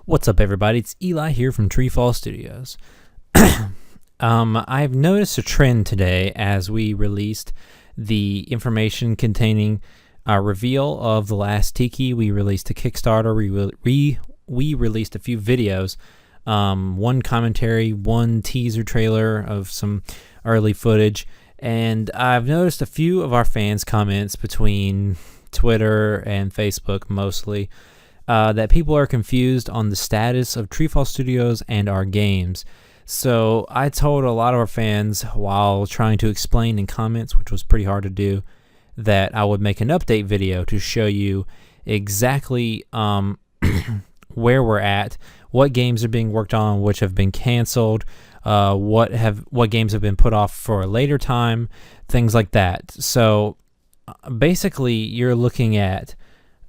What's up, everybody? It's Eli here from TreeFall Studios. I've noticed a trend today as we released the information containing a reveal of The Last Tiki. We released a Kickstarter. We released a few videos, one commentary, one teaser trailer of some early footage, and I've noticed a few of our fans' comments between Twitter and Facebook mostly, that people are confused on the status of TreeFall Studios and our games. So I told a lot of our fans while trying to explain in comments, which was pretty hard to do, that I would make an update video to show you exactly where we're at, what games are being worked on, which have been canceled, what games have been put off for a later time, things like that. So basically, you're looking at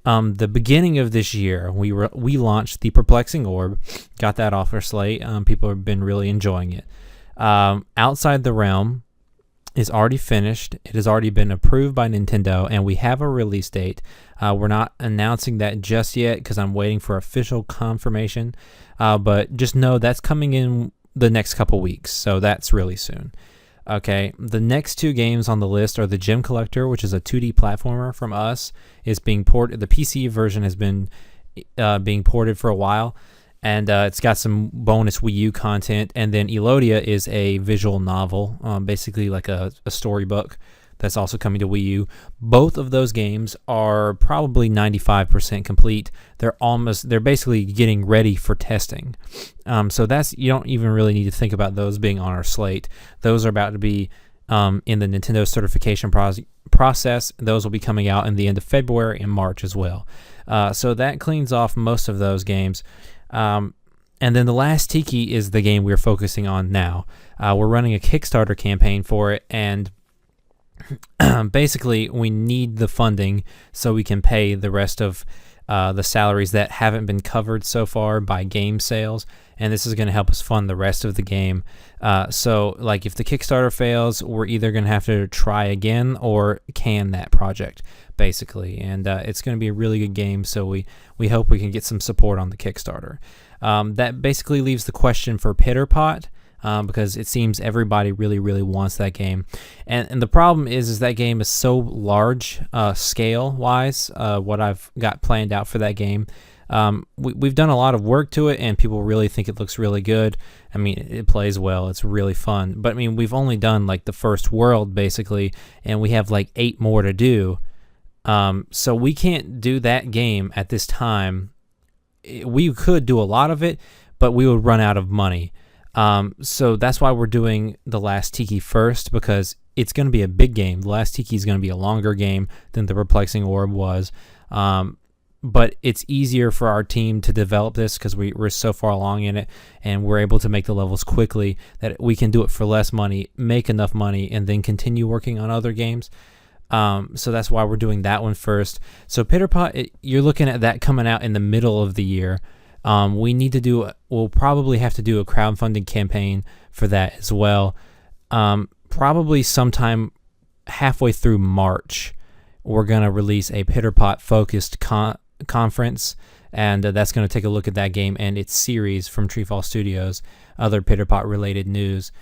the beginning of this year. We launched the Perplexing Orb, got that off our slate. People have been really enjoying it. Outside the Realm is already finished. It has already been approved by Nintendo, and we have a release date. We're not announcing that just yet because I'm waiting for official confirmation, but just know that's coming in the next couple weeks, so that's really soon. Okay, the next two games on the list are the Gem Collector, which is a 2D platformer from us. It's being ported. The PC version has been being ported for a while, and it's got some bonus Wii U content. And then Elodia is a visual novel, basically like a storybook that's also coming to Wii U. Both of those games are probably 95% complete. They're basically getting ready for testing. So you don't even really need to think about those being on our slate. Those are about to be in the Nintendo certification process. Those will be coming out in the end of February and March as well. So that cleans off most of those games. And then The Last Tiki is the game we're focusing on now. We're running a Kickstarter campaign for it, and basically we need the funding so we can pay the rest of the salaries that haven't been covered so far by game sales, and this is going to help us fund the rest of the game. So like if the Kickstarter fails, we're either going to have to try again or can that project basically, and it's going to be a really good game, so we hope we can get some support on the Kickstarter. That basically leaves the question for Pitterpot, because it seems everybody really wants that game, and the problem is that game is so large scale wise. What I've got planned out for that game, we've done a lot of work to it, and people really think it looks really good. I mean, it plays well, it's really fun, but I mean, we've only done like the first world basically, and we have like 8 more to do. So we can't do that game at this time. We could do a lot of it, but we would run out of money. So that's why we're doing The Last Tiki first, because it's going to be a big game. The Last Tiki is going to be a longer game than the Perplexing Orb was. But it's easier for our team to develop this because we're so far along in it, and we're able to make the levels quickly that we can do it for less money, make enough money, and then continue working on other games. So that's why we're doing that one first. So Pitterpot, you're looking at that coming out in the middle of the year. We'll probably have to do a crowdfunding campaign for that as well. Probably sometime halfway through March, we're going to release a Pitterpot focused conference, and that's going to take a look at that game and its series from TreeFall Studios, other Pitterpot related news,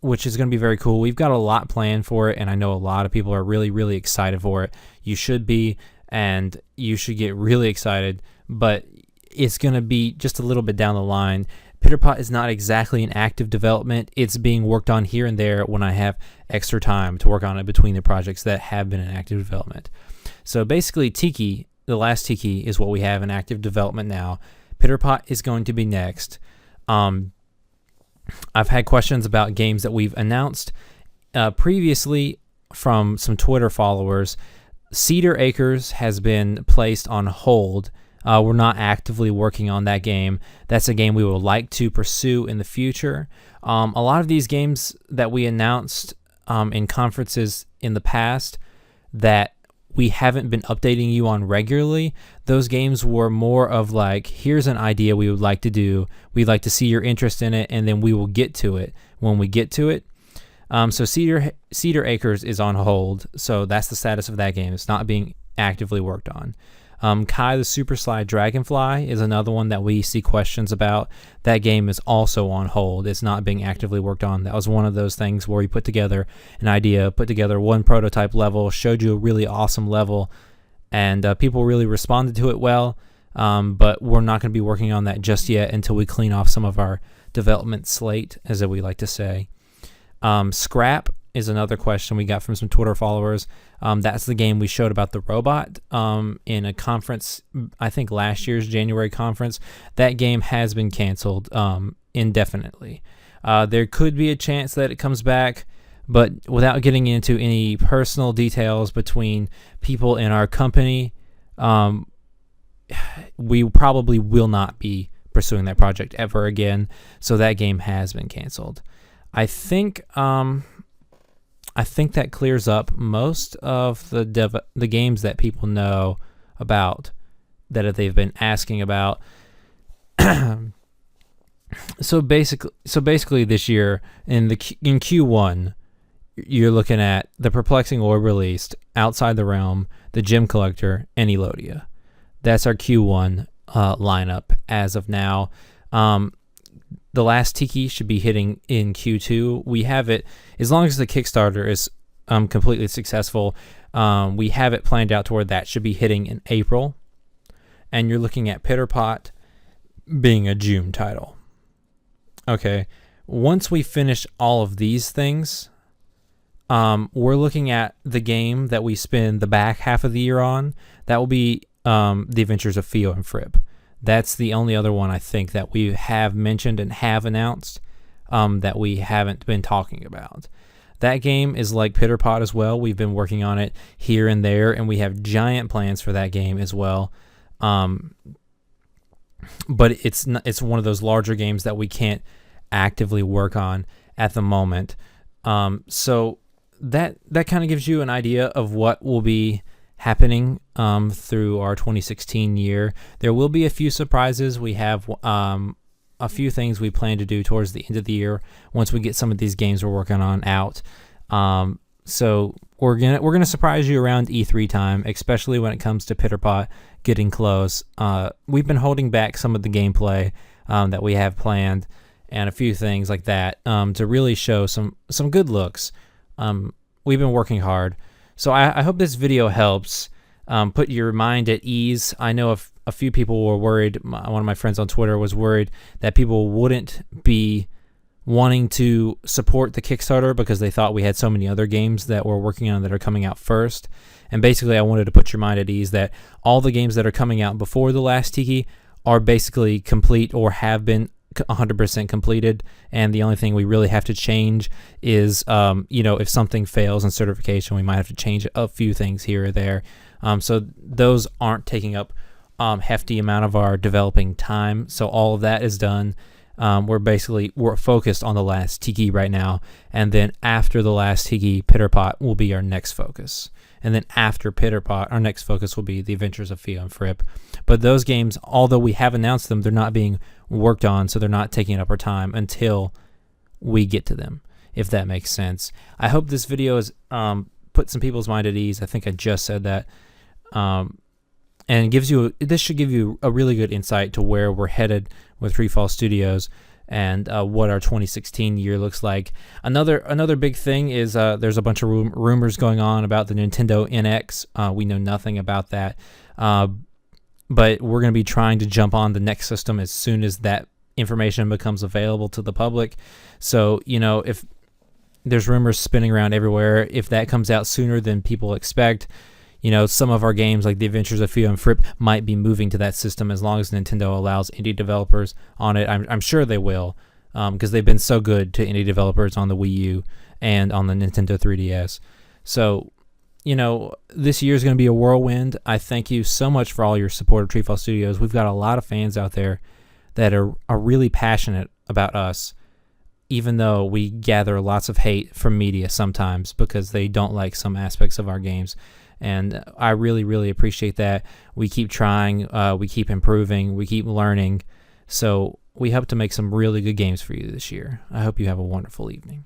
which is going to be very cool. We've got a lot planned for it, and I know a lot of people are really excited for it. You should be, and you should get really excited, but it's going to be just a little bit down the line. Pitterpot is not exactly in active development. It's being worked on here and there when I have extra time to work on it between the projects that have been in active development. So basically, Tiki, The Last Tiki, is what we have in active development now. Pitterpot is going to be next. I've had questions about games that we've announced previously from some Twitter followers. Cedar Acres has been placed on hold. We're not actively working on that game. That's a game we would like to pursue in the future. A lot of these games that we announced in conferences in the past that we haven't been updating you on regularly, those games were more of like, here's an idea we would like to do. We'd like to see your interest in it, and then we will get to it when we get to it. So Cedar Acres is on hold, so that's the status of that game. It's not being actively worked on. Kai the Super Slide Dragonfly is another one that we see questions about. That game is also on hold. It's not being actively worked on. That was one of those things where we put together an idea, put together one prototype level, showed you a really awesome level, and people really responded to it well. But we're not going to be working on that just yet until we clean off some of our development slate, as we like to say. Scrap is another question we got from some Twitter followers. That's the game we showed about the robot in a conference, I think last year's January conference. That game has been canceled indefinitely. There could be a chance that it comes back, but without getting into any personal details between people in our company, we probably will not be pursuing that project ever again. So that game has been canceled. I think that clears up most of the games that people know about that they've been asking about. So basically, this year in Q1, you're looking at the Perplexing Orb released, Outside the Realm, the Gem Collector, and Elodia. That's our Q1 lineup as of now. The Last Tiki should be hitting in Q2. We have it, as long as the Kickstarter is completely successful, we have it planned out to where that should be hitting in April. And you're looking at Pitterpot being a June title. Okay, once we finish all of these things, we're looking at the game that we spend the back half of the year on. That will be The Adventures of Theo and Fripp. That's the only other one I think that we have mentioned and have announced that we haven't been talking about. That game is like Pitterpot as well. We've been working on it here and there, and we have giant plans for that game as well. But it's one of those larger games that we can't actively work on at the moment. So that kind of gives you an idea of what will be happening through our 2016 year. There will be a few surprises. We have a few things we plan to do towards the end of the year once we get some of these games we're working on out. So we're gonna surprise you around E3 time, especially when it comes to Pitterpot getting close. We've been holding back some of the gameplay that we have planned and a few things like that to really show some good looks. We've been working hard. So I hope this video helps put your mind at ease. I know a few people were worried. One of my friends on Twitter was worried that people wouldn't be wanting to support the Kickstarter because they thought we had so many other games that we're working on that are coming out first. And basically, I wanted to put your mind at ease that all the games that are coming out before The Last Tiki are basically complete or have been 100% completed, and the only thing we really have to change is if something fails in certification, we might have to change a few things here or there. So those aren't taking up hefty amount of our developing time, so all of that is done. We're focused on The Last Tiki right now, and then after The Last Tiki, Pitterpot will be our next focus. And then after Pitterpot, our next focus will be The Adventures of Theo and Fripp. But those games, although we have announced them, they're not being worked on, so they're not taking up our time until we get to them, if that makes sense. I hope this video has put some people's mind at ease. I think I just said that. And this should give you a really good insight to where we're headed with TreeFall Studios and what our 2016 year looks like. Another big thing is there's a bunch of rumors going on about the Nintendo NX. We know nothing about that, but we're going to be trying to jump on the next system as soon as that information becomes available to the public. So, if there's rumors spinning around everywhere, if that comes out sooner than people expect, some of our games like The Adventures of Theo and Fripp might be moving to that system as long as Nintendo allows indie developers on it. I'm sure they will, because they've been so good to indie developers on the Wii U and on the Nintendo 3DS. So, this year is going to be a whirlwind. I thank you so much for all your support of TreeFall Studios. We've got a lot of fans out there that are really passionate about us, even though we gather lots of hate from media sometimes because they don't like some aspects of our games. And I really, really appreciate that. We keep trying, we keep improving, we keep learning. So we hope to make some really good games for you this year. I hope you have a wonderful evening.